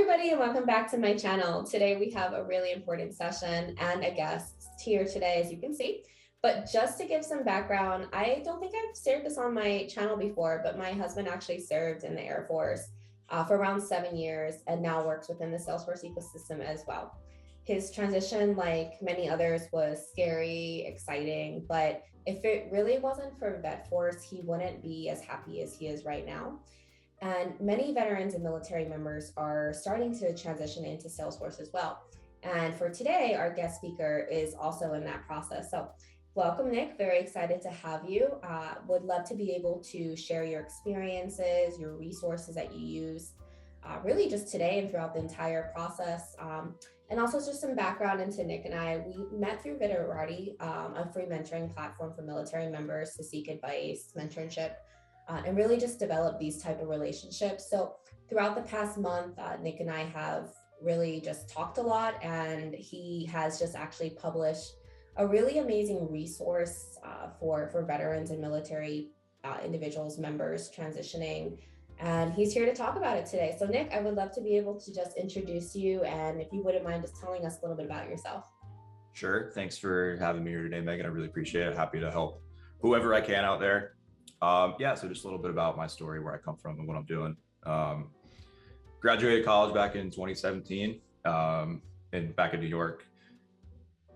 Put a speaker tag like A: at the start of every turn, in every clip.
A: everybody, and welcome back to my channel. Today we have a really important session and a guest here today, as you can see. But just to give some background, I don't think I've shared this on my channel before, but my husband actually served in the Air Force for around 7 years and now works within the Salesforce ecosystem as well. His transition, like many others, was scary, exciting, but if it really wasn't for VetForce, he wouldn't be as happy as he is right now. And many veterans and military members are starting to transition into Salesforce as well. And for today, our guest speaker is also in that process. So welcome, Nick. Very excited to have you. Would love to be able to share your experiences, your resources that you use, really just today and throughout the entire process. And also just some background into Nick and I. We met through Vitarati, a free mentoring platform for military members to seek advice, mentorship, and really just develop these type of relationships. So throughout the past month, Nick and I have really just talked a lot, and he has just actually published a really amazing resource for veterans and military individuals, members transitioning. And he's here to talk about it today. So Nick, I would love to be able to just introduce you, and if you wouldn't mind just telling us a little bit about yourself.
B: Sure. Thanks for having me here today, Megan. I really appreciate it. Happy to help whoever I can out there. So just a little bit about my story, where I come from and what I'm doing. Graduated college back in 2017 and back in New York,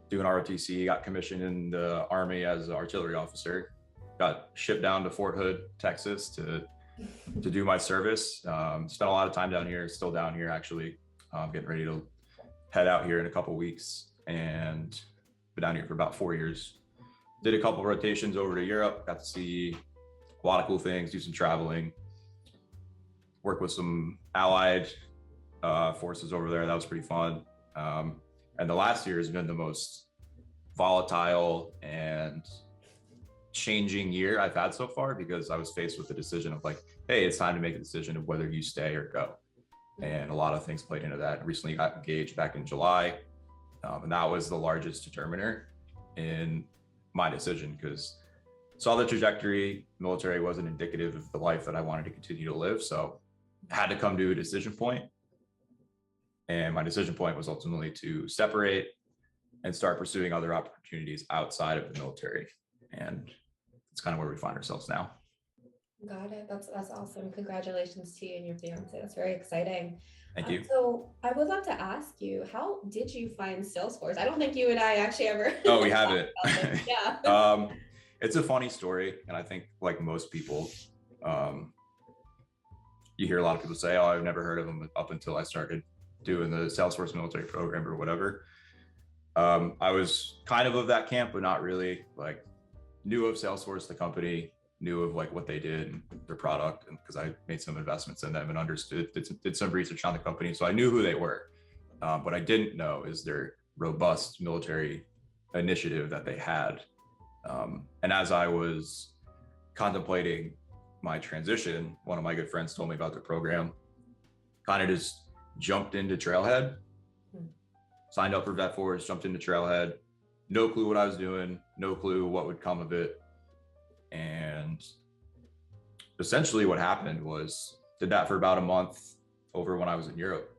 B: doing ROTC, got commissioned in the Army as an artillery officer, got shipped down to Fort Hood, Texas to do my service. Spent a lot of time down here, still down here actually, getting ready to head out here in a couple of weeks, and been down here for about 4 years. Did a couple of rotations over to Europe, got to see a lot of cool things, do some traveling, work with some allied forces over there. That was pretty fun. And the last year has been the most volatile and changing year I've had so far, because I was faced with the decision of like, hey, it's time to make a decision of whether you stay or go. And a lot of things played into that. Recently got engaged back in July. And that was the largest determiner in my decision, because saw the trajectory. Military wasn't indicative of the life that I wanted to continue to live. So had to come to a decision point. And my decision point was ultimately to separate and start pursuing other opportunities outside of the military. And it's kind of where we find ourselves now.
A: Got it. That's awesome. Congratulations to you and your fiance. That's very exciting.
B: Thank you.
A: So I would love to ask you, how did you find Salesforce? I don't think you and I actually ever.
B: Oh, we have it.
A: Yeah.
B: It's a funny story. And I think like most people, you hear a lot of people say, oh, I've never heard of them up until I started doing the Salesforce military program or whatever. I was kind of that camp, but not really. Like, knew of Salesforce, the company, knew of like what they did and their product, and because I made some investments in them and understood, did some research on the company. So I knew who they were. What I didn't know is their robust military initiative that they had. And as I was contemplating my transition, one of my good friends told me about the program, kind of just jumped into Trailhead, signed up for VetForce, jumped into Trailhead, no clue what I was doing, no clue what would come of it. And essentially what happened was, did that for about a month over when I was in Europe,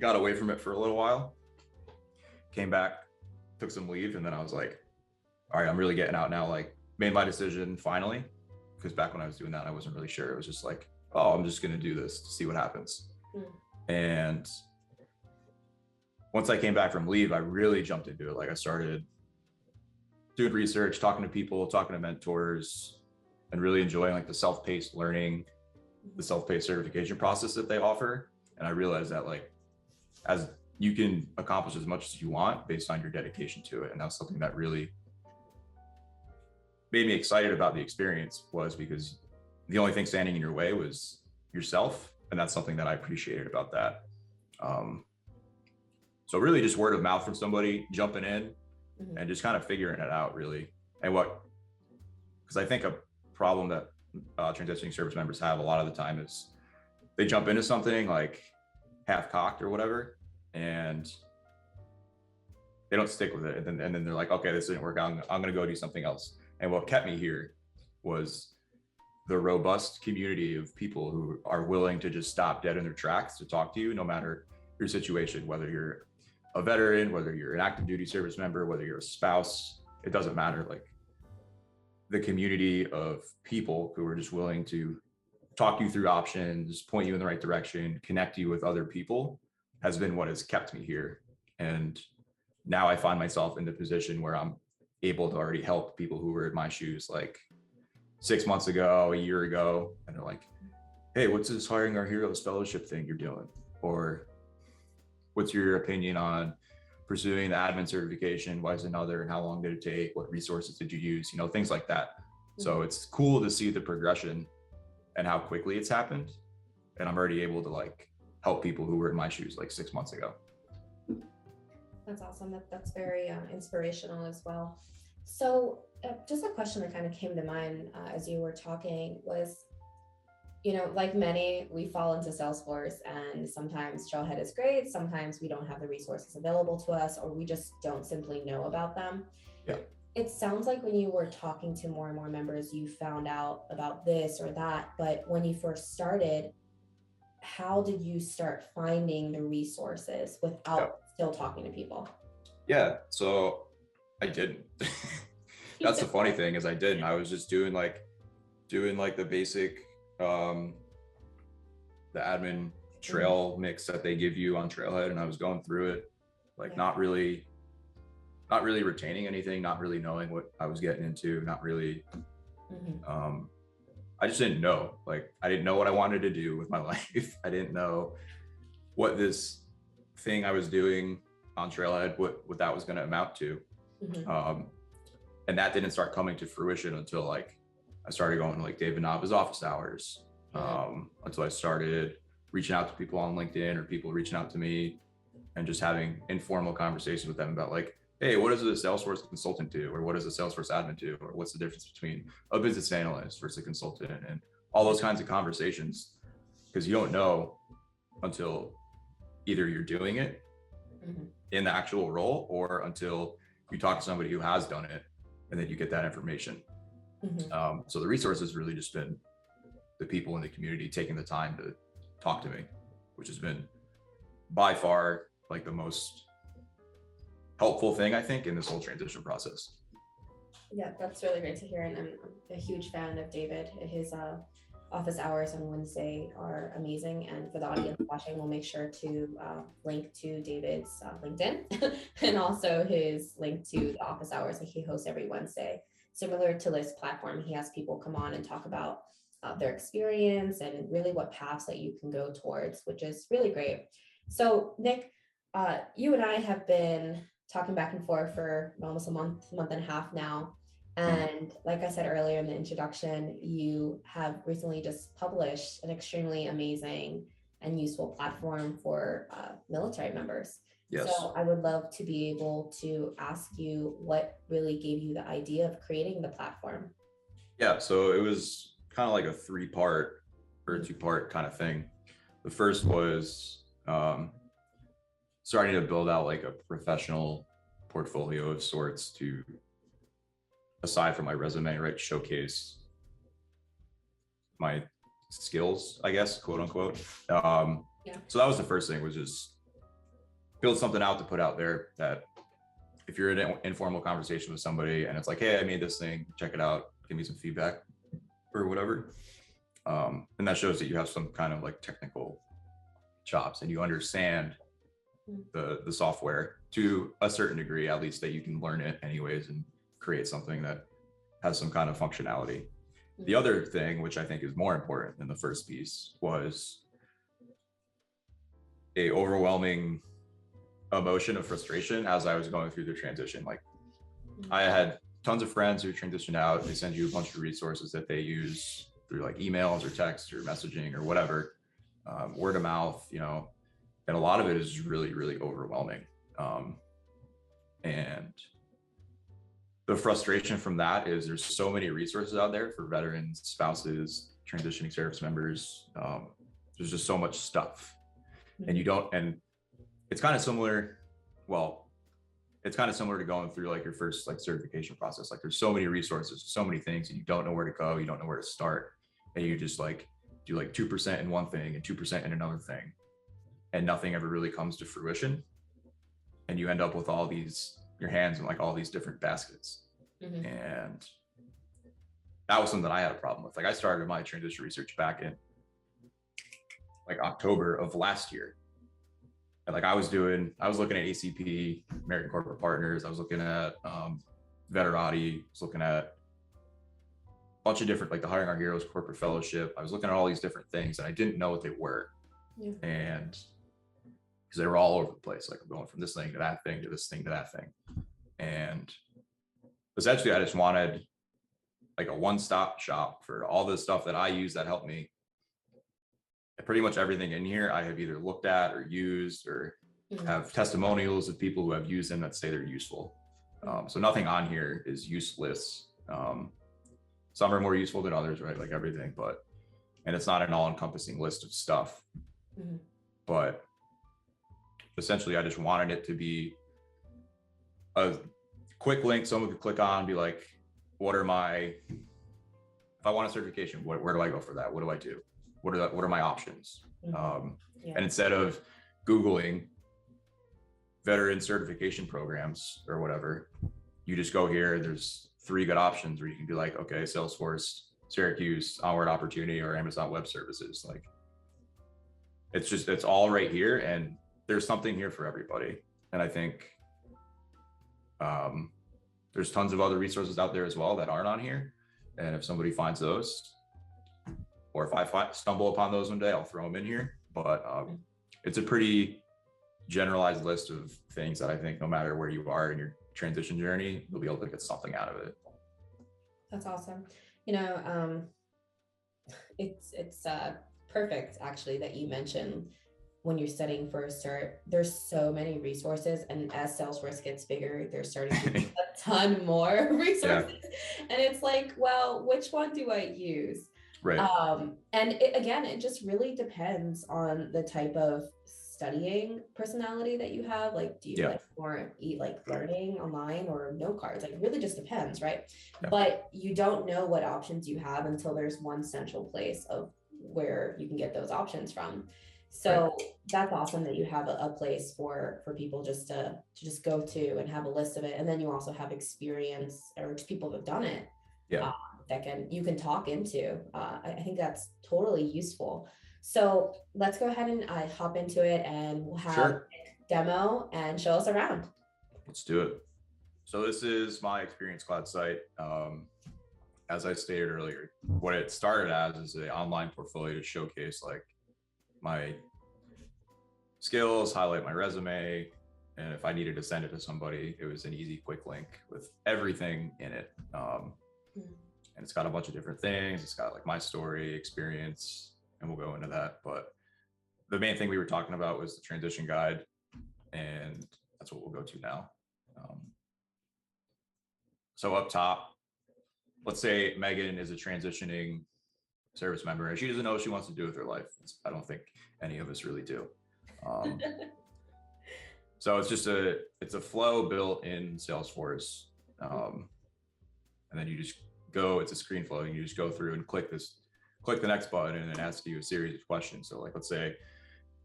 B: got away from it for a little while, came back, took some leave, and then I was like, all right, I'm really getting out now. Like, made my decision finally, because back when I was doing that, I wasn't really sure. It was just like, oh, I'm just going to do this to see what happens. And once I came back from leave, I really jumped into it. Like, I started doing research, talking to people, talking to mentors, and really enjoying like the self-paced learning, the self-paced certification process that they offer. And I realized that like, as you can accomplish as much as you want based on your dedication to it. And that's something that really made me excited about the experience, was because the only thing standing in your way was yourself. And that's something that I appreciated about that. So really just word of mouth from somebody, jumping in and just kind of figuring it out, really. And because I think a problem that transitioning service members have a lot of the time is they jump into something like half cocked or whatever, and they don't stick with it. And then they're like, okay, this didn't work out. I'm going to go do something else. And what kept me here was the robust community of people who are willing to just stop dead in their tracks to talk to you, no matter your situation, whether you're a veteran, whether you're an active duty service member, whether you're a spouse, it doesn't matter. Like, the community of people who are just willing to talk you through options, point you in the right direction, connect you with other people has been what has kept me here. And now I find myself in the position where I'm able to already help people who were in my shoes like 6 months ago, a year ago, and they're like, hey, what's this hiring our heroes fellowship thing you're doing? Or what's your opinion on pursuing the admin certification? Why is another, and how long did it take? What resources did you use? You know, things like that. So it's cool to see the progression and how quickly it's happened. And I'm already able to like help people who were in my shoes like 6 months ago.
A: That's awesome. That's very inspirational as well. So just a question that kind of came to mind as you were talking was, you know, like many, we fall into Salesforce, and sometimes Trailhead is great. Sometimes we don't have the resources available to us, or we just don't simply know about them.
B: Yeah.
A: It sounds like when you were talking to more and more members, you found out about this or that. But when you first started, how did you start finding the resources without still talking to people?
B: Yeah. So I didn't. That's the funny thing, is I didn't. I was just doing like the basic the admin trail mix that they give you on Trailhead, and I was going through it like not really retaining anything, not really knowing what I was getting into, not really I just didn't know. Like, I didn't know what I wanted to do with my life. I didn't know what this thing I was doing on Trailhead, what that was going to amount to. And that didn't start coming to fruition until like I started going to like David Nava's office hours, until I started reaching out to people on LinkedIn, or people reaching out to me and just having informal conversations with them about like, hey, what does a Salesforce consultant do? Or what does a Salesforce admin do? Or what's the difference between a business analyst versus a consultant? And all those kinds of conversations, because you don't know until either you're doing it in the actual role, or until you talk to somebody who has done it, and then you get that information. So the resource has really just been the people in the community taking the time to talk to me, which has been by far like the most helpful thing, I think, in this whole transition process.
A: Yeah, that's really great to hear. And I'm a huge fan of David. His office hours on Wednesday are amazing. And for the audience watching, we'll make sure to link to David's LinkedIn and also his link to the office hours that he hosts every Wednesday. Similar to this platform, he has people come on and talk about their experience and really what paths that you can go towards, which is really great. So Nick, you and I have been talking back and forth for almost a month and a half now. And like I said earlier in the introduction, you have recently just published an extremely amazing and useful platform for military members.
B: Yes.
A: So I would love to be able to ask you what really gave you the idea of creating the platform.
B: Yeah, so it was kind of like a 3-part or a 2-part kind of thing. The first was starting to build out like a professional portfolio of sorts to, aside from my resume, right, showcase my skills, I guess, quote unquote. So that was the first thing, was just build something out to put out there that if you're in an informal conversation with somebody and it's like, hey, I made this thing, check it out, give me some feedback or whatever. And that shows that you have some kind of like technical chops and you understand the software to a certain degree, at least, that you can learn it anyways and create something that has some kind of functionality. The other thing, which I think is more important than the first piece, was a overwhelming emotion of frustration as I was going through the transition. Like, I had tons of friends who transitioned out. They send you a bunch of resources that they use through like emails or text or messaging or whatever, word of mouth, you know, and a lot of it is really, really overwhelming. And the frustration from that is there's so many resources out there for veterans, spouses, transitioning service members. There's just so much stuff, and you don't, and it's kind of similar. Well, it's kind of similar to going through like your first like certification process. Like, there's so many resources, so many things, and you don't know where to go. You don't know where to start. and you just like do like 2% in one thing and 2% in another thing, and nothing ever really comes to fruition. And you end up with all these, your hands in like all these different baskets.
A: Mm-hmm.
B: And that was something that I had a problem with. Like I started my transition research back in like October of last year. And like I was looking at ACP, American Corporate Partners. I was looking at Veterati. I was looking at a bunch of different, like the Hiring Our Heroes Corporate Fellowship. I was looking at all these different things and I didn't know what they were. Yeah. And because they were all over the place, like going from this thing to that thing to this thing to that thing. And essentially I just wanted like a one-stop shop for all the stuff that I use that helped me. And pretty much everything in here I have either looked at or used or have testimonials of people who have used them that say they're useful. So nothing on here is useless. Some are more useful than others, right? Like everything, and it's not an all-encompassing list of stuff. Mm-hmm. But essentially I just wanted it to be a quick link someone could click on and be like, if I want a certification, where do I go for that? What do I do? What are my options? Mm-hmm. And instead of Googling veteran certification programs or whatever, you just go here, there's 3 good options where you can be like, okay, Salesforce, Syracuse, Onward Opportunity, or Amazon Web Services. Like it's all right here, and there's something here for everybody. And I think there's tons of other resources out there as well that aren't on here. And if somebody finds those, or if I stumble upon those one day, I'll throw them in here. But it's a pretty generalized list of things that I think no matter where you are in your transition journey, you'll be able to get something out of it.
A: That's awesome. It's perfect actually that you mentioned when you're studying for a cert, there's so many resources, and as Salesforce gets bigger, there's starting to be a ton more resources. Yeah. And it's like, well, which one do I use?
B: Right.
A: And it just really depends on the type of studying personality that you have. Like, do you like more learning online or no cards? Like, it really just depends, right? Yeah. But you don't know what options you have until there's one central place of where you can get those options from. So that's awesome that you have a place for people just to just go to and have a list of it. And then you also have experience or just people who've done it that you can talk into. I think that's totally useful. So let's go ahead and hop into it, and we'll have a demo and show us around.
B: Let's do it. So this is my Experience Cloud site. As I stated earlier, what it started as is an online portfolio to showcase like my skills, highlight my resume, and if I needed to send it to somebody, it was an easy, quick link with everything in it. And it's got a bunch of different things. It's got like my story, experience, and we'll go into that. But the main thing we were talking about was the transition guide, and that's what we'll go to now. So up top, let's say Megan is a transitioning service member and she doesn't know what she wants to do with her life. I don't think any of us really do. So it's a flow built in Salesforce. And then you just go, it's a screen flow, and you just go through and click the next button, and then ask you a series of questions. So like,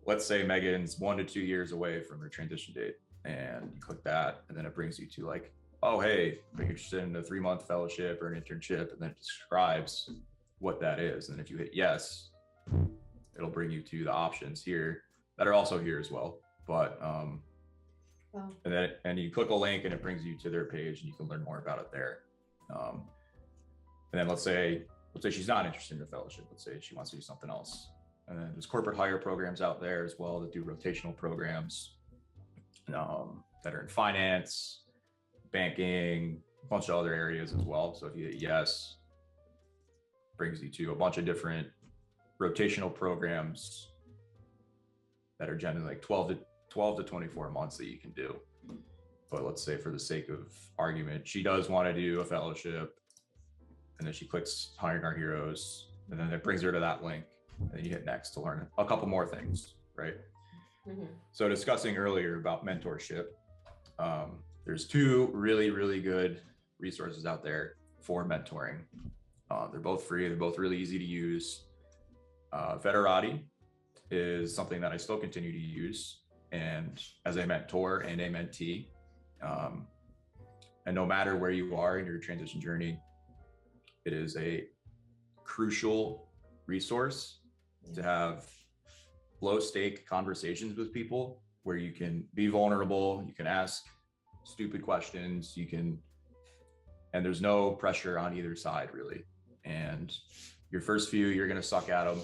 B: let's say Megan's 1 to 2 years away from her transition date, and you click that, and then it brings you to like, oh, hey, are you interested in a 3-month fellowship or an internship? And then it describes what that is. And if you hit yes, it'll bring you to the options here that are also here as well. But and you click a link and it brings you to their page, and you can learn more about it there. And then let's say she's not interested in a fellowship. Let's say she wants to do something else. And then there's corporate hire programs out there as well that do rotational programs that are in finance, banking, a bunch of other areas as well. So if you hit yes, brings you to a bunch of different rotational programs that are generally like 12 to 24 months that you can do. But let's say for the sake of argument, she does want to do a fellowship, and then she clicks Hiring Our Heroes, and then it brings her to that link, and then you hit next to learn a couple more things, right? Mm-hmm. So discussing earlier about mentorship, there's 2 really, really good resources out there for mentoring. They're both free. They're both really easy to use. Federati is something that I still continue to use, and as a mentor and a mentee. And no matter where you are in your transition journey, it is a crucial resource to have low stake conversations with people where you can be vulnerable, you can ask stupid questions, and there's no pressure on either side really. And your first few, you're going to suck at them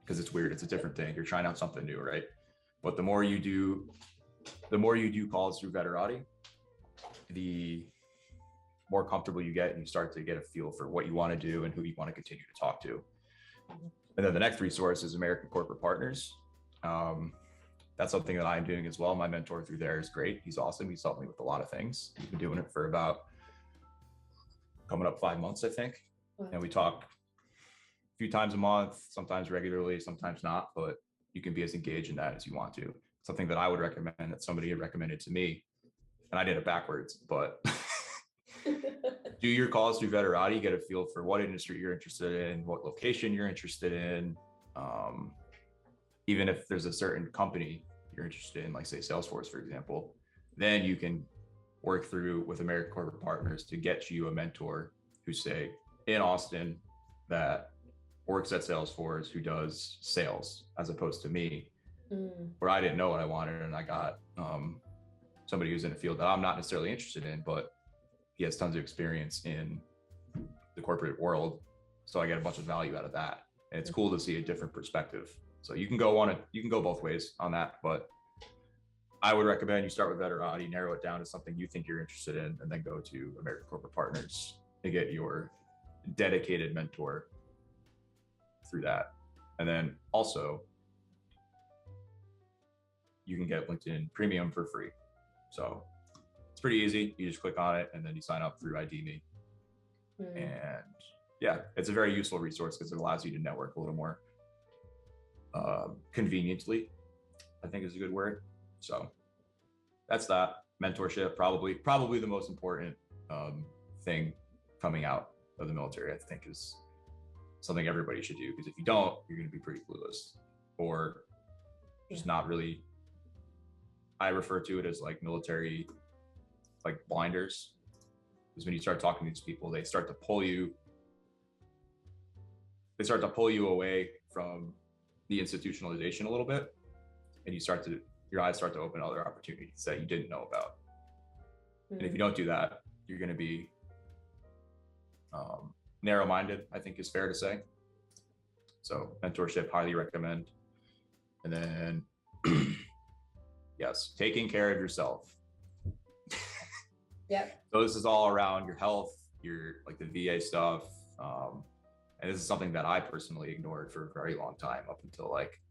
B: because it's weird. It's a different thing. You're trying out something new, right? But the more you do calls through Veterati, the more comfortable you get, and you start to get a feel for what you want to do and who you want to continue to talk to. And then the next resource is American Corporate Partners. That's something that I'm doing as well. My mentor through there is great. He's awesome. He's helped me with a lot of things. He's been doing it for about coming up 5 months, I think. And we talk a few times a month, sometimes regularly, sometimes not, but you can be as engaged in that as you want to. Something that I would recommend that somebody had recommended to me, and I did it backwards, but do your calls through Veterati, get a feel for what industry you're interested in, what location you're interested in. Even if there's a certain company you're interested in, like say Salesforce, for example, then you can work through with American Corporate Partners to get you a mentor who say in Austin that works at Salesforce, who does sales, as opposed to me, where I didn't know what I wanted. And I got somebody who's in a field that I'm not necessarily interested in, but he has tons of experience in the corporate world. So I get a bunch of value out of that. And it's cool to see a different perspective. So you can go both ways on that, but I would recommend you start with Veterati, narrow it down to something you think you're interested in, and then go to American Corporate Partners to get your dedicated mentor through that. And then also you can get LinkedIn Premium for free. So it's pretty easy. You just click on it and then you sign up through ID Me. And yeah, it's a very useful resource because it allows you to network a little more conveniently, I think is a good word. So that's that. Mentorship, probably the most important thing coming out of the military, I think, is something everybody should do, because if you don't, you're going to be pretty clueless or just not really. I refer to it as like military, like blinders, because when you start talking to these people, they start to pull you away from the institutionalization a little bit, and your eyes start to open other opportunities that you didn't know about. And if you don't do that, you're going to be narrow-minded, I think is fair to say. So mentorship, highly recommend. And then yes, taking care of yourself.
A: Yep.
B: So this is all around your health, your like the VA stuff. And this is something that I personally ignored for a very long time, up until like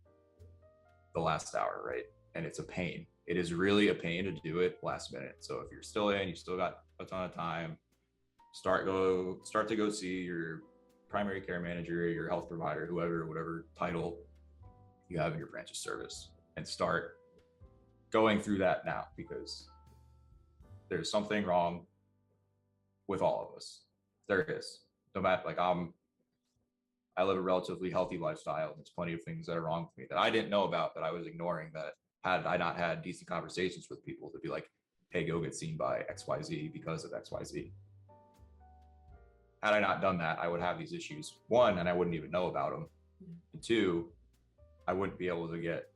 B: the last hour, right? And it's a pain. It is really a pain to do it last minute. So if you're still in, you still got a ton of time, start to go see your primary care manager, your health provider, whatever title you have in your branch of service, and start going through that now, because there's something wrong with all of us. There is. No matter, like I live a relatively healthy lifestyle. There's plenty of things that are wrong with me that I didn't know about, that I was ignoring, that had I not had decent conversations with people to be like, hey, go get seen by XYZ because of XYZ. Had I not done that, I would have these issues. One, and I wouldn't even know about them. And two, I wouldn't be able to get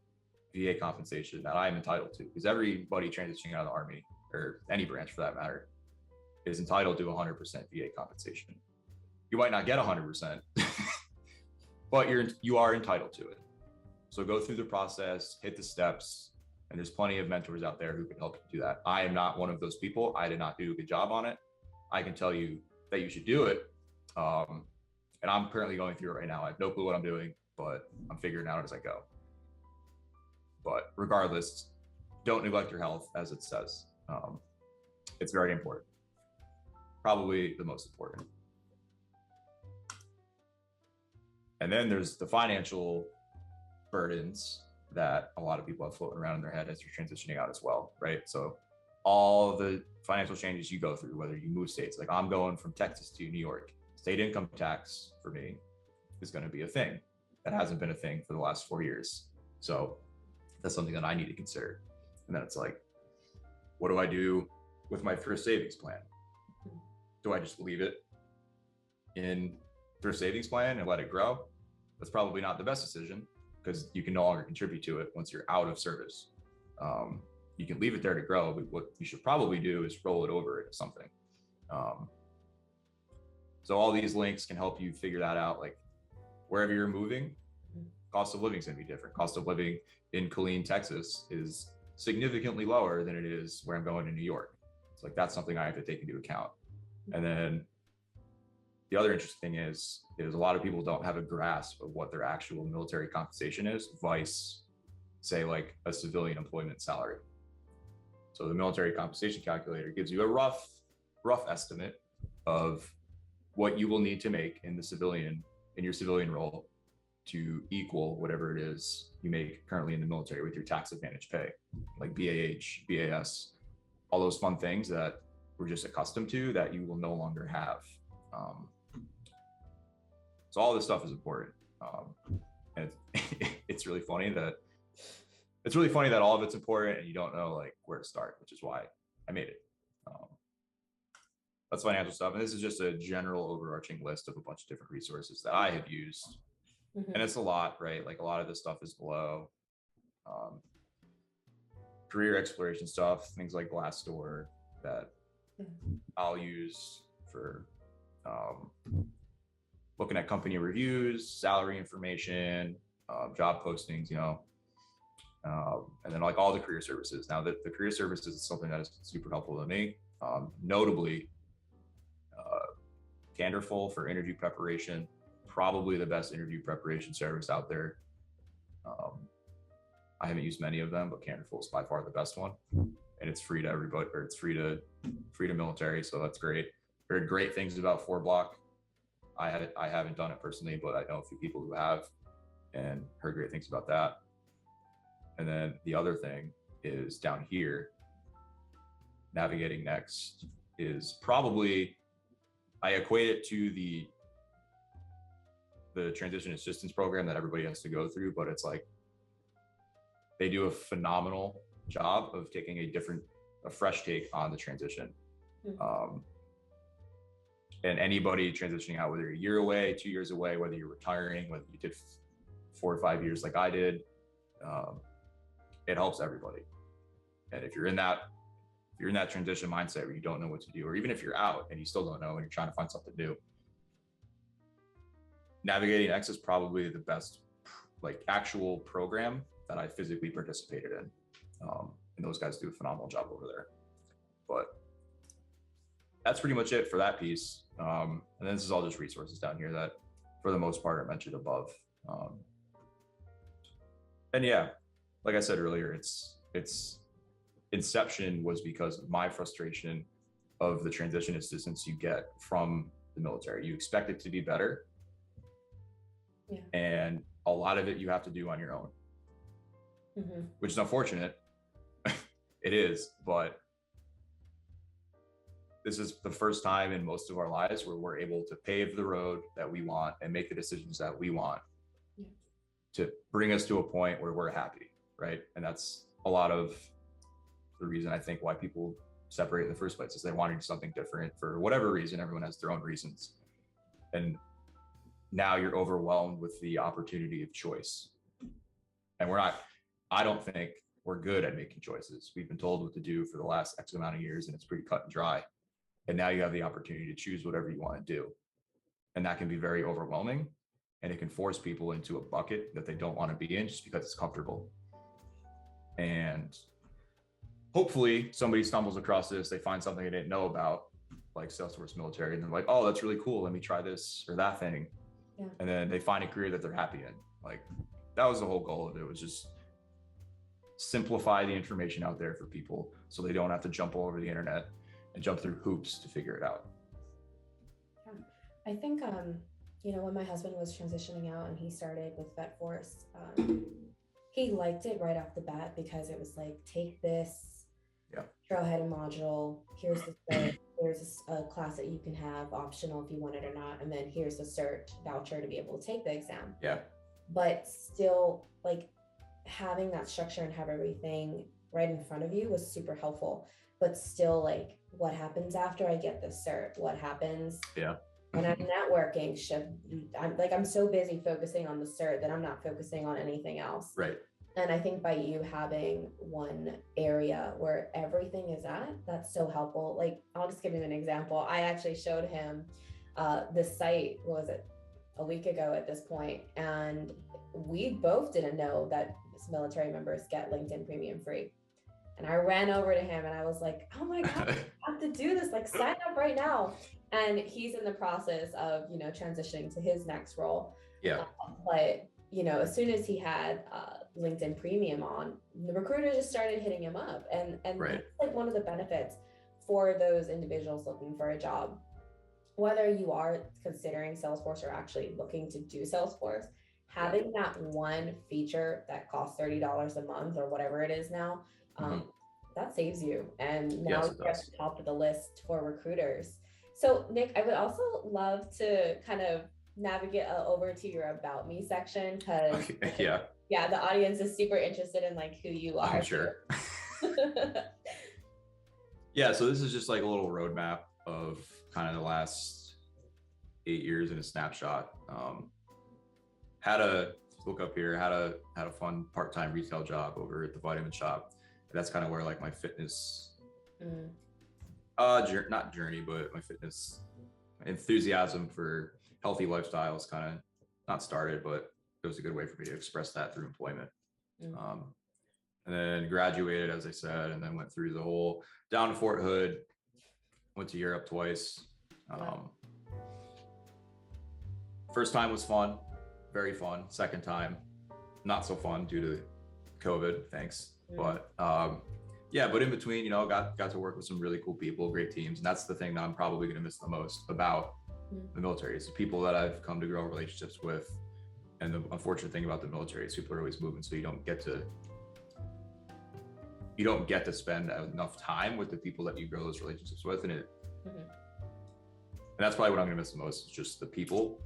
B: VA compensation that I'm entitled to, because everybody transitioning out of the Army, or any branch for that matter, is entitled to 100% VA compensation. You might not get 100%, but you are entitled to it. So go through the process, hit the steps, and there's plenty of mentors out there who can help you do that. I am not one of those people. I did not do a good job on it. I can tell you that you should do it. And I'm currently going through it right now. I have no clue what I'm doing, but I'm figuring it out as I go. But regardless, don't neglect your health, as it says. It's very important. Probably the most important. And then there's the financial burdens that a lot of people have floating around in their head as you're transitioning out as well, right? So all the financial changes you go through, whether you move states, like I'm going from Texas to New York, state income tax for me is going to be a thing that hasn't been a thing for the last 4 years. So that's something that I need to consider. And then it's like, what do I do with my thrift savings plan? Do I just leave it in thrift savings plan and let it grow? That's probably not the best decision, because you can no longer contribute to it once you're out of service. You can leave it there to grow, but what you should probably do is roll it over into something. So all these links can help you figure that out. Like wherever you're moving, cost of living is going to be different. Cost of living in Killeen, Texas is significantly lower than it is where I'm going to New York. It's like, that's something I have to take into account. And then the other interesting thing is a lot of people don't have a grasp of what their actual military compensation is, vice, say, like a civilian employment salary. So the military compensation calculator gives you a rough estimate of what you will need to make in your civilian role to equal whatever it is you make currently in the military with your tax advantage pay, like BAH, BAS, all those fun things that we're just accustomed to that you will no longer have. So all this stuff is important. And it's really funny that all of it's important and you don't know like where to start, which is why I made it. That's financial stuff. And this is just a general overarching list of a bunch of different resources that I have used. And it's a lot, right? Like a lot of this stuff is below. Career exploration stuff, things like Glassdoor that I'll use for looking at company reviews, salary information, job postings, and then like all the career services. Now that the career services is something that is super helpful to me, notably Canderful for interview preparation, probably the best interview preparation service out there. I haven't used many of them, but Canderful is by far the best one, and it's free to everybody, or it's free to military, so that's great. Heard great things about 4Block. I haven't done it personally, but I know a few people who have, and heard great things about that. And then the other thing is down here, Navigating Next is probably, I equate it to the transition assistance program that everybody has to go through, but it's like they do a phenomenal job of taking a fresh take on the transition. And anybody transitioning out, whether you're a year away, 2 years away, whether you're retiring, whether you did 4 or 5 years like I did, it helps everybody. And if you're in that transition mindset where you don't know what to do, or even if you're out and you still don't know and you're trying to find something new, Navigating X is probably the best like actual program that I physically participated in. And those guys do a phenomenal job over there. But that's pretty much it for that piece. And then this is all just resources down here that for the most part are mentioned above. And yeah, like I said earlier, it's inception was because of my frustration of the transition assistance you get from the military. You expect it to be better.
A: Yeah.
B: And a lot of it you have to do on your own, which is unfortunate. It is, but this is the first time in most of our lives where we're able to pave the road that we want and make the decisions that we want to bring us to a point where we're happy, right? And that's a lot of the reason I think why people separate in the first place, is they want to do something different for whatever reason. Everyone has their own reasons. And now you're overwhelmed with the opportunity of choice. And I don't think we're good at making choices. We've been told what to do for the last X amount of years, and it's pretty cut and dry. And now you have the opportunity to choose whatever you want to do. And that can be very overwhelming, and it can force people into a bucket that they don't want to be in just because it's comfortable. And hopefully somebody stumbles across this, they find something they didn't know about, like Salesforce military, and they're like, oh, that's really cool, let me try this or that thing. Yeah. And then they find a career that they're happy in. Like, that was the whole goal of it, was just simplify the information out there for people so they don't have to jump all over the internet and jump through hoops to figure it out.
A: Yeah. I think, when my husband was transitioning out and he started with Vet Force, he liked it right off the bat because it was like, take this trailhead and module, here's the here's a class that you can have optional if you want it or not, and then here's a cert voucher to be able to take the exam.
B: Yeah.
A: But still, like, having that structure and have everything right in front of you was super helpful. But still, like, what happens after I get the cert? What happens
B: Yeah.
A: when I'm networking? I'm so busy focusing on the cert that I'm not focusing on anything else.
B: Right.
A: And I think by you having one area where everything is at, that's so helpful. Like, I'll just give you an example. I actually showed him this site, what was it, a week ago at this point, and we both didn't know that military members get LinkedIn Premium free. And I ran over to him and I was like, oh my God, I have to do this, like, sign up right now. And he's in the process of, transitioning to his next role.
B: Yeah.
A: But, as soon as he had LinkedIn Premium on, the recruiter just started hitting him up. And
B: Right.
A: That's like one of the benefits for those individuals looking for a job. Whether you are considering Salesforce or actually looking to do Salesforce, having that one feature that costs $30 a month or whatever it is now, that saves you. And now you're at the top of the list for recruiters. So Nick, I would also love to kind of navigate over to your About Me section, because the audience is super interested in like who you are.
B: I'm sure. Yeah, so this is just like a little roadmap of kind of the last 8 years in a snapshot. Had a look up here, had a fun part-time retail job over at the vitamin shop. That's kind of where like my fitness not journey, but my fitness enthusiasm for healthy lifestyles kind of not started, but it was a good way for me to express that through employment. And then graduated, as I said, and then went through the whole down to Fort Hood, went to Europe twice. First time was fun, very fun. Second time, not so fun due to COVID, thanks. But but in between, got to work with some really cool people, great teams. And that's the thing that I'm probably going to miss the most about the military. It's the people that I've come to grow relationships with. And the unfortunate thing about the military is people are always moving, so you don't get to spend enough time with the people that you grow those relationships with. And and that's probably what I'm going to miss the most, is just the people.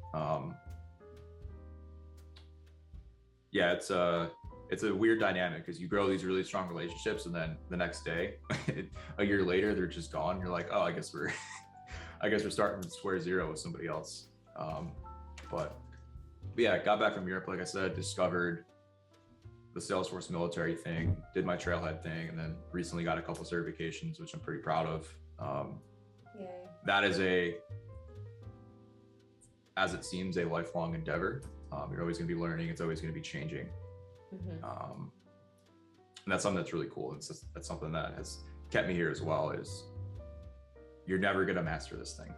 B: It's a weird dynamic, because you grow these really strong relationships, and then the next day, a year later, they're just gone. You're like, oh, I guess we're starting from square zero with somebody else. But yeah, got back from Europe, like I said, discovered the Salesforce military thing, did my trailhead thing, and then recently got a couple certifications, which I'm pretty proud of. That is as it seems, a lifelong endeavor. You're always going to be learning. It's always going to be changing. And that's something that's really cool. That's something that has kept me here as well, is you're never going to master this thing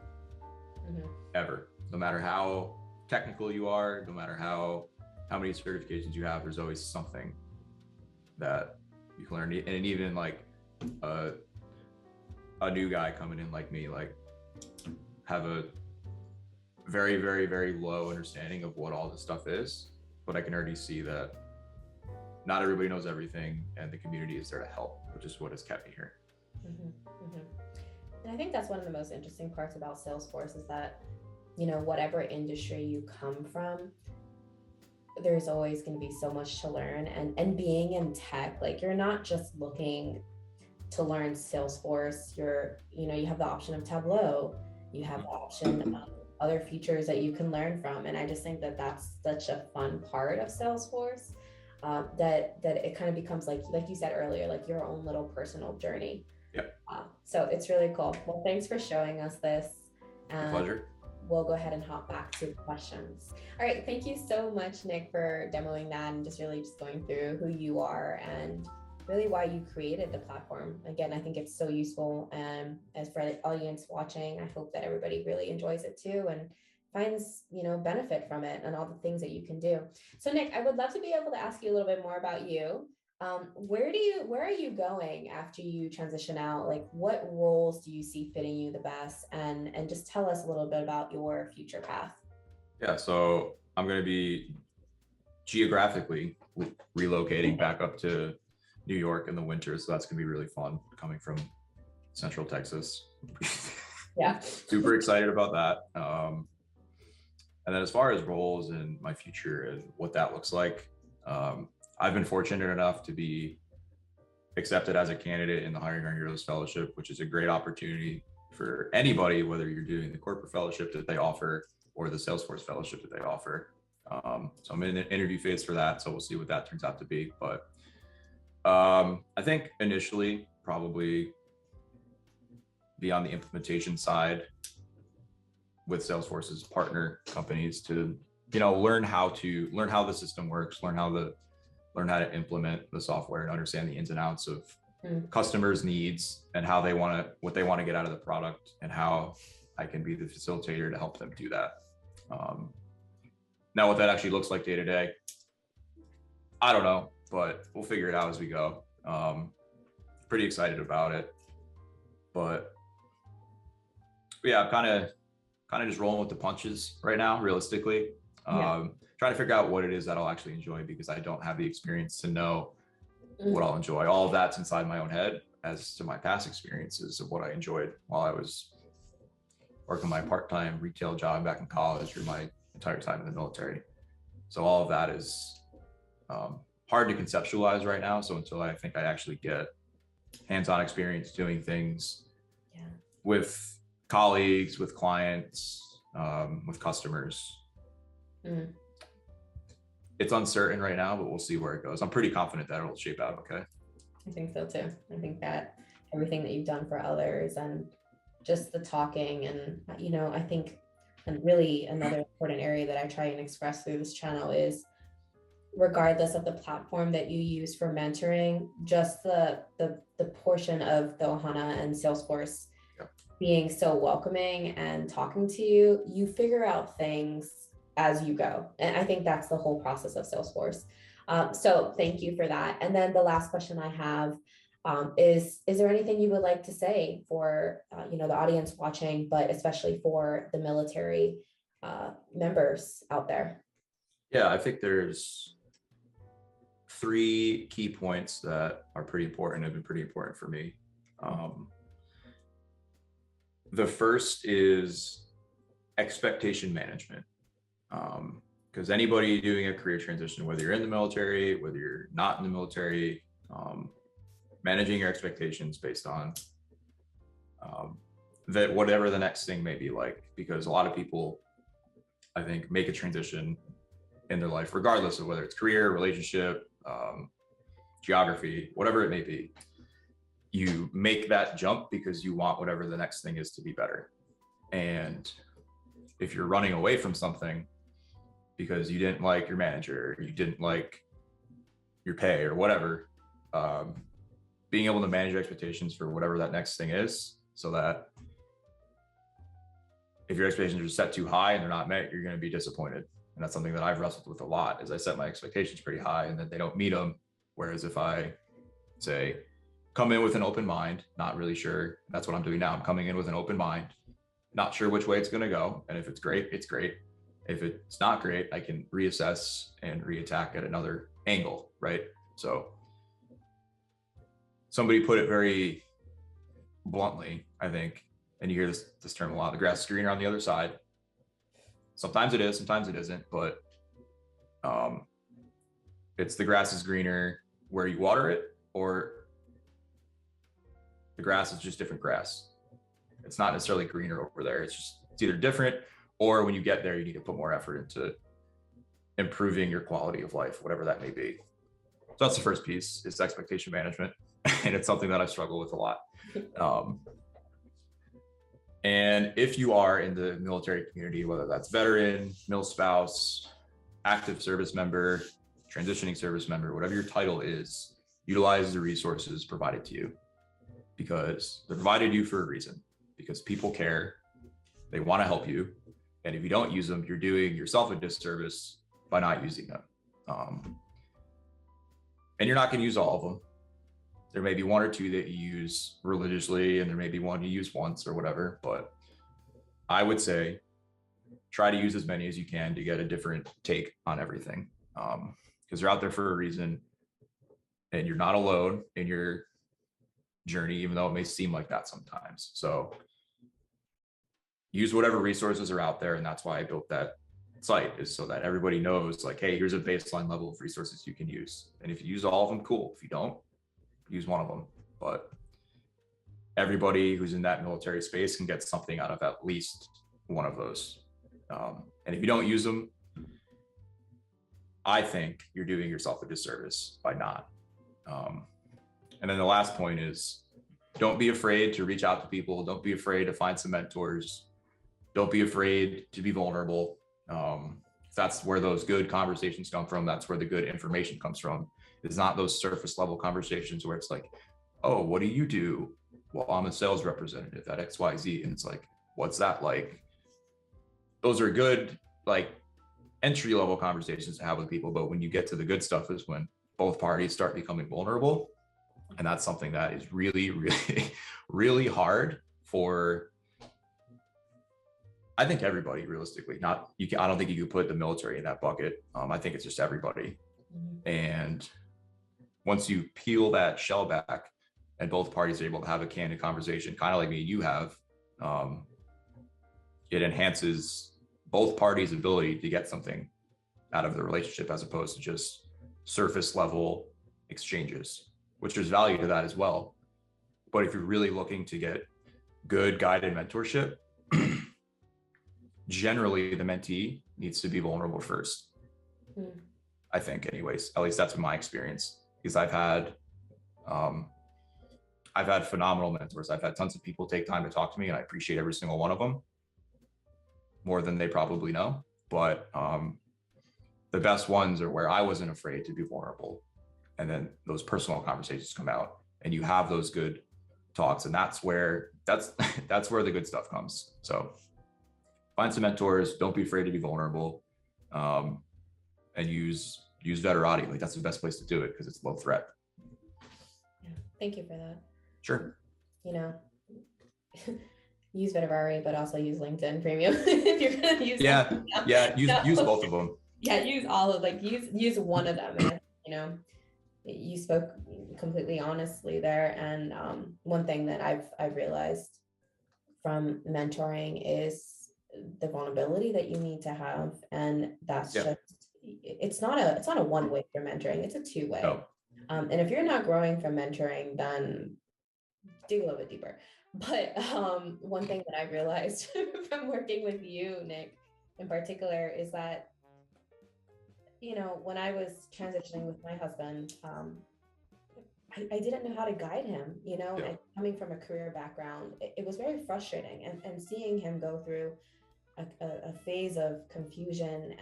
B: ever. No matter how technical you are, no matter how many certifications you have, there's always something that you can learn. And even like a new guy coming in like me, like, have a very, very, very low understanding of what all this stuff is, but I can already see that not everybody knows everything, and the community is there to help, which is what has kept me here.
A: And I think that's one of the most interesting parts about Salesforce, is that, whatever industry you come from, there's always going to be so much to learn. And being in tech, like, you're not just looking to learn Salesforce. You have the option of Tableau, you have the option of other features that you can learn from. And I just think that that's such a fun part of Salesforce, that it kind of becomes like you said earlier, like your own little personal journey. So it's really cool. Well, thanks for showing us this.
B: My pleasure.
A: We'll go ahead and hop back to questions. All right. Thank you so much, Nick, for demoing that and just going through who you are and really why you created the platform. Again, I think it's so useful. And as for the audience watching, I hope that everybody really enjoys it too and finds, benefit from it and all the things that you can do. So Nick, I would love to be able to ask you a little bit more about you. Where are you going after you transition out? Like, what roles do you see fitting you the best? And just tell us a little bit about your future path.
B: Yeah, so I'm going to be geographically relocating back up to New York in the winter. So that's going to be really fun, coming from Central Texas.
A: Yeah.
B: Super excited about that. And then as far as roles and my future and what that looks like, I've been fortunate enough to be accepted as a candidate in the Hiring Our Heroes Fellowship, which is a great opportunity for anybody, whether you're doing the corporate fellowship that they offer or the Salesforce fellowship that they offer. So I'm in the interview phase for that. So we'll see what that turns out to be. But I think initially probably be on the implementation side with Salesforce's partner companies to, learn how the system works, learn how to implement the software and understand the ins and outs of customers' needs and what they want to get out of the product, and how I can be the facilitator to help them do that. Now, what that actually looks like day to day, I don't know, but we'll figure it out as we go. Pretty excited about it, but yeah, I'm kind of just rolling with the punches right now, realistically. Trying to figure out what it is that I'll actually enjoy, because I don't have the experience to know what I'll enjoy. All of that's inside my own head as to my past experiences of what I enjoyed while I was working my part-time retail job back in college or my entire time in the military. So all of that is hard to conceptualize right now. So until I think I actually get hands-on experience doing things with colleagues, with clients, with customers, it's uncertain right now, but we'll see where it goes. I'm pretty confident that it'll shape out okay.
A: I think so too. I think that everything that you've done for others and just the talking and, I think, and really another important area that I try and express through this channel is, regardless of the platform that you use for mentoring, just the portion of the Ohana and Salesforce being so welcoming and talking to you, you figure out things as you go. And I think that's the whole process of Salesforce. So thank you for that. And then the last question I have is there anything you would like to say for, the audience watching, but especially for the military members out there?
B: Yeah, I think there's 3 key points that are pretty important, have been pretty important for me. The first is expectation management. Because anybody doing a career transition, whether you're in the military, whether you're not in the military, managing your expectations based on that whatever the next thing may be like, because a lot of people, I think, make a transition in their life, regardless of whether it's career, relationship, geography, whatever it may be. You make that jump because you want whatever the next thing is to be better. And if you're running away from something because you didn't like your manager, you didn't like your pay or whatever, being able to manage your expectations for whatever that next thing is, so that if your expectations are set too high and they're not met, you're going to be disappointed. And that's something that I've wrestled with a lot, is I set my expectations pretty high and then they don't meet them. Whereas if I say, come in with an open mind, not really sure, that's what I'm doing now. I'm coming in with an open mind, not sure which way it's going to go. And if it's great, it's great. If it's not great, I can reassess and reattack at another angle, right? So somebody put it very bluntly, I think, and you hear this term a lot, the grass is greener on the other side. Sometimes it is, sometimes it isn't, but it's the grass is greener where you water it, or the grass is just different grass. It's not necessarily greener over there. It's either different, or when you get there, you need to put more effort into improving your quality of life, whatever that may be. So that's the first piece, is expectation management. And it's something that I struggle with a lot. And if you are in the military community, whether that's veteran, mil spouse, active service member, transitioning service member, whatever your title is, utilize the resources provided to you, because they're provided to you for a reason, because people care, they want to help you. And if you don't use them, you're doing yourself a disservice by not using them. And you're not going to use all of them. There may be 1 or 2 that you use religiously, and there may be 1 you use once or whatever, but I would say try to use as many as you can to get a different take on everything, because they're out there for a reason, and you're not alone in your journey, even though it may seem like that sometimes. So use whatever resources are out there. And that's why I built that site, is so that everybody knows, like, hey, here's a baseline level of resources you can use. And if you use all of them, cool. If you don't, use one of them. But everybody who's in that military space can get something out of at least one of those. And if you don't use them, I think you're doing yourself a disservice by not. And then the last point is, don't be afraid to reach out to people. Don't be afraid to find some mentors. Don't be afraid to be vulnerable. That's where those good conversations come from. That's where the good information comes from. It's not those surface level conversations where it's like, oh, what do you do? Well, I'm a sales representative at XYZ. And it's like, what's that like? Those are good, like, entry level conversations to have with people. But when you get to the good stuff is when both parties start becoming vulnerable. And that's something that is really, really, really hard for, I think, everybody, realistically. Not you can, I don't think you could put the military in that bucket. I think it's just everybody. And once you peel that shell back and both parties are able to have a candid conversation, kind of like me and you have, it enhances both parties' ability to get something out of the relationship, as opposed to just surface level exchanges, which there's value to that as well. But if you're really looking to get good guided mentorship, generally the mentee needs to be vulnerable first. I think, anyways, at least that's been my experience, because I've had phenomenal mentors. I've had tons of people take time to talk to me, and I appreciate every single one of them more than they probably know. But the best ones are where I wasn't afraid to be vulnerable, and then those personal conversations come out, and you have those good talks, and that's where the good stuff comes. So find some mentors. Don't be afraid to be vulnerable, and use Veterati. Like, that's the best place to do it, because it's low threat.
A: Yeah, thank you for that.
B: Sure.
A: You know, use Veterati, but also use LinkedIn Premium if you're gonna use.
B: Use both of them.
A: Yeah, use all of, like, use one of them. And, you know, you spoke completely honestly there. And one thing that I've realized from mentoring is the vulnerability that you need to have, and that's just, it's not a one way for mentoring, it's a two way.
B: No.
A: And if you're not growing from mentoring, then dig a little bit deeper. But one thing that I realized from working with you, Nick, in particular, is that, you know, when I was transitioning with my husband, I didn't know how to guide him, you know, and coming from a career background, it was very frustrating. And seeing him go through a phase of confusion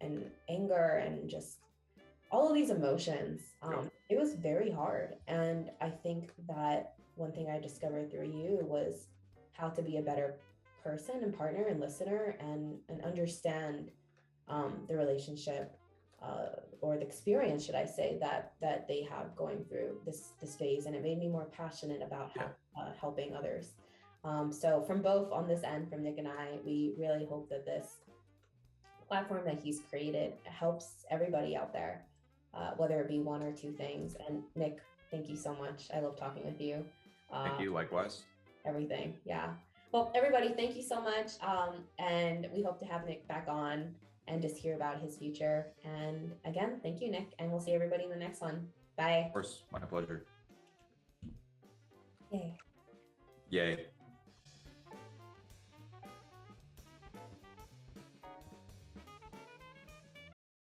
A: and anger and just all of these emotions, it was very hard. And I think that one thing I discovered through you was how to be a better person and partner and listener, and understand the relationship or the experience, should I say, that they have going through this phase. And it made me more passionate about helping others. So from both on this end, from Nick and I, we really hope that this platform that he's created helps everybody out there, whether it be one or two things. And Nick, thank you so much. I love talking with you.
B: Thank you, likewise.
A: Everything. Yeah. Well, everybody, thank you so much. And we hope to have Nick back on and just hear about his future. And again, thank you, Nick. And we'll see everybody in the next one. Bye.
B: Of course, my pleasure.
A: Yay.
B: Yay.